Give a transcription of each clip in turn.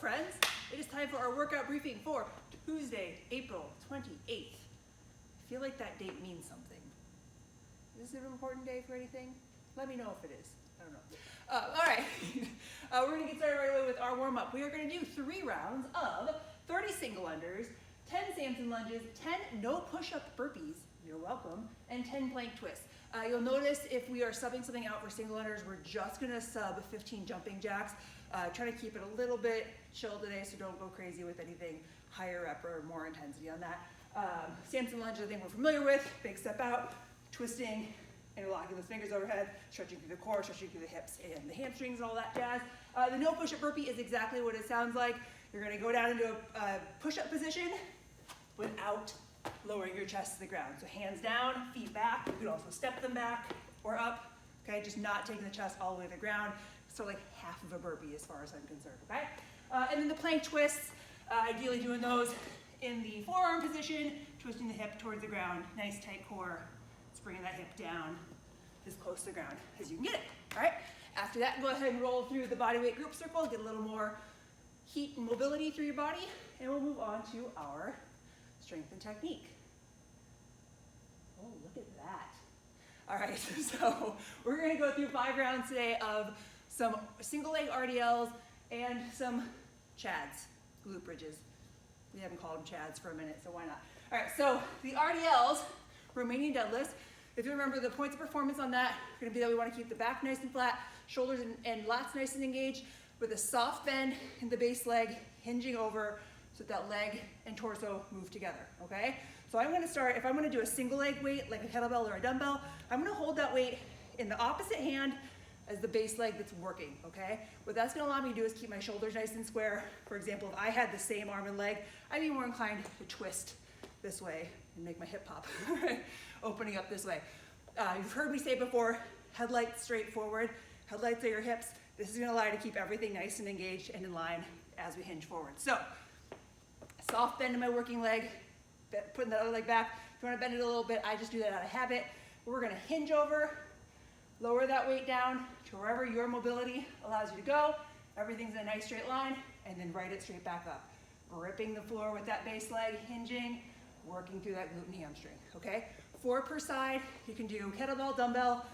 friends. It is time for our workout briefing for Tuesday, April 28th. I feel like that date means something. Is this an important day for anything? Let me know if it is. I don't know. All right, we're gonna get started right away with our warm-up. We are gonna do 3 rounds of 30 single unders, 10 Samson lunges, 10 no push-up burpees, you're welcome, and 10 plank twists. You'll notice if we are subbing something out for single unders, we're just gonna sub 15 jumping jacks. Try to keep it a little bit chill today, so don't go crazy with anything higher rep or more intensity on that. Samson lunge, I think we're familiar with. Big step out, twisting, interlocking those fingers overhead, stretching through the core, stretching through the hips and the hamstrings and all that jazz. The no push-up burpee is exactly what it sounds like. You're gonna go down into a push-up position without lowering your chest to the ground. So hands down, feet back. You can also step them back or up, okay? Just not taking the chest all the way to the ground. So like half of a burpee as far as I'm concerned, okay? And then the plank twists, ideally doing those in the forearm position, twisting the hip towards the ground, nice tight core, just bringing that hip down as close to the ground as you can get it, all right? After that, go ahead and roll through the bodyweight group circle, get a little more heat and mobility through your body, and we'll move on to our strength and technique. Oh, look at that. All right, so we're gonna go through 5 rounds today of some single leg RDLs and some chads, glute bridges. We haven't called them chads for a minute, so why not? All right, so the RDLs, Romanian deadlifts. If you remember the points of performance on that, are gonna be that we wanna keep the back nice and flat, shoulders and lats nice and engaged, with a soft bend in the base leg, hinging over so that leg and torso move together, okay? So I'm gonna start, if I'm gonna do a single leg weight, like a kettlebell or a dumbbell, I'm gonna hold that weight in the opposite hand as the base leg that's working, okay? What that's gonna allow me to do is keep my shoulders nice and square. For example, if I had the same arm and leg, I'd be more inclined to twist this way and make my hip pop, opening up this way. You've heard me say before, headlights straight forward, headlights are your hips. This is gonna allow you to keep everything nice and engaged and in line as we hinge forward. So, soft bend in my working leg, putting the other leg back. If you wanna bend it a little bit, I just do that out of habit. We're gonna hinge over, lower that weight down to wherever your mobility allows you to go. Everything's in a nice straight line, and then right it straight back up. Gripping the floor with that base leg, hinging, working through that glute and hamstring, okay? 4 per side. You can do kettlebell, dumbbell,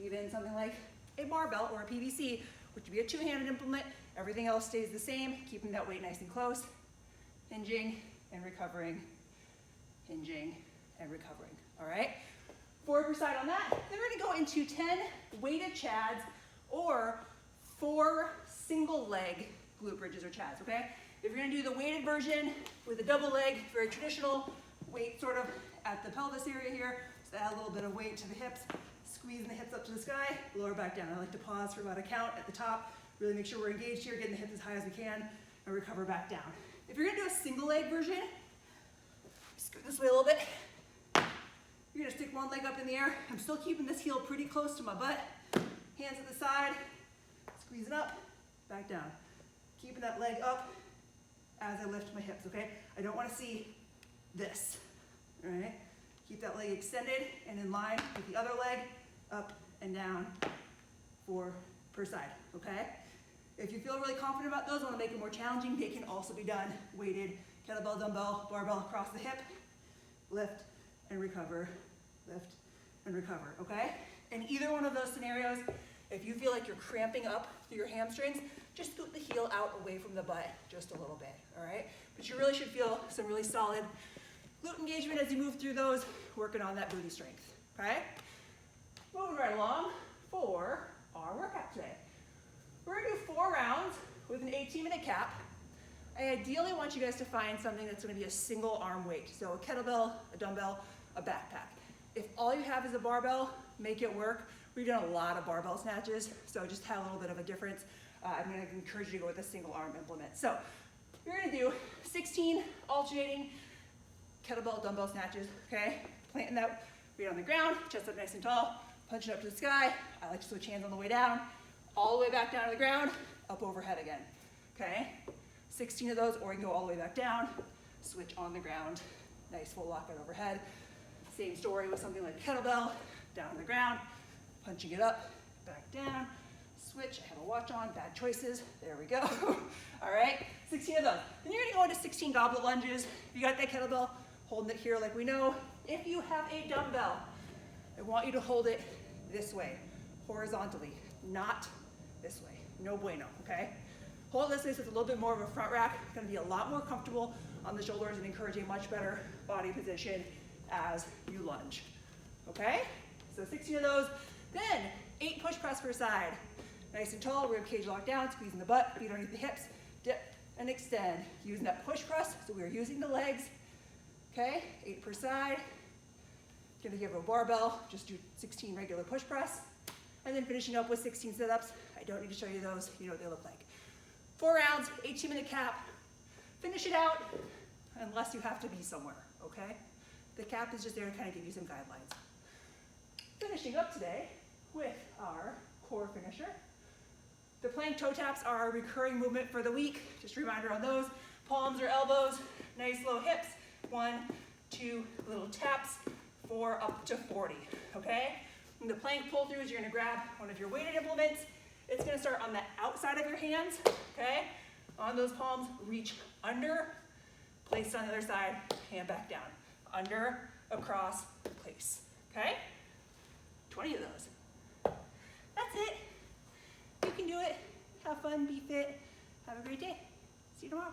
even something like a barbell or a PVC, which would be a 2-handed implement. Everything else stays the same, keeping that weight nice and close, hinging and recovering, hinging and recovering, all right? 4 per side on that. Then we're gonna go into 10 weighted chads or 4 single leg glute bridges or chads, okay? If you're gonna do the weighted version with a double leg, very traditional, weight sort of at the pelvis area here, so add a little bit of weight to the hips, squeezing the hips up to the sky, lower back down. I like to pause for about a count at the top, really make sure we're engaged here, getting the hips as high as we can, and recover back down. If you're gonna do a single leg version, scoot this way a little bit. You're gonna stick one leg up in the air. I'm still keeping this heel pretty close to my butt. Hands at the side, squeeze it up, back down. Keeping that leg up as I lift my hips, okay? I don't wanna see this, all right? Keep that leg extended and in line with the other leg, up and down, 4 per side, okay? If you feel really confident about those, want to make it more challenging, they can also be done weighted, kettlebell, dumbbell, barbell across the hip, lift and recover, lift and recover, okay? In either one of those scenarios, if you feel like you're cramping up through your hamstrings, just scoot the heel out away from the butt just a little bit, all right? But you really should feel some really solid glute engagement as you move through those, working on that booty strength, okay? Moving right along for our workout today. We're gonna do 4 rounds with an 18-minute cap. I ideally want you guys to find something that's gonna be a single arm weight. So a kettlebell, a dumbbell, a backpack. If all you have is a barbell, make it work. We've done a lot of barbell snatches, so just have a little bit of a difference. I'm gonna encourage you to go with a single arm implement. So you're gonna do 16 alternating kettlebell, dumbbell snatches, okay? Planting that weight on the ground, chest up nice and tall, punching up to the sky. I like to switch hands on the way down, all the way back down to the ground, up overhead again, okay? 16 of those, or you can go all the way back down, switch on the ground, nice full lockout overhead. Same story with something like kettlebell, down on the ground, punching it up, back down, switch. I have a watch on, bad choices. There we go. All right, 16 of those. Then you're gonna go into 16 goblet lunges. If you got that kettlebell, holding it here like we know. If you have a dumbbell, I want you to hold it this way, horizontally, not this way. No bueno, okay? Hold this way so it's a little bit more of a front rack. It's gonna be a lot more comfortable on the shoulders and encourage a much better body position as you lunge, okay? So 16 of those. Then 8 push press per side. Nice and tall, rib cage locked down, squeezing the butt, feet underneath the hips, dip and extend. Using that push press, so we are using the legs, okay? 8 per side. Gonna give a barbell, just do 16 regular push press. And then finishing up with 16 sit-ups. I don't need to show you those, you know what they look like. 4 rounds, 18-minute cap. Finish it out, unless you have to be somewhere, okay? The cap is just there to kind of give you some guidelines. Finishing up today with our core finisher. The plank toe taps are our recurring movement for the week. Just a reminder on those. Palms or elbows, nice low hips. 1, 2 little taps for up to 40, okay? And the plank pull throughs, you're gonna grab one of your weighted implements. It's gonna start on the outside of your hands, okay? On those palms, reach under, place on the other side, hand back down. Under, across, place, okay? 20 of those. That's it. You can do it. Have fun, be fit. Have a great day. See you tomorrow.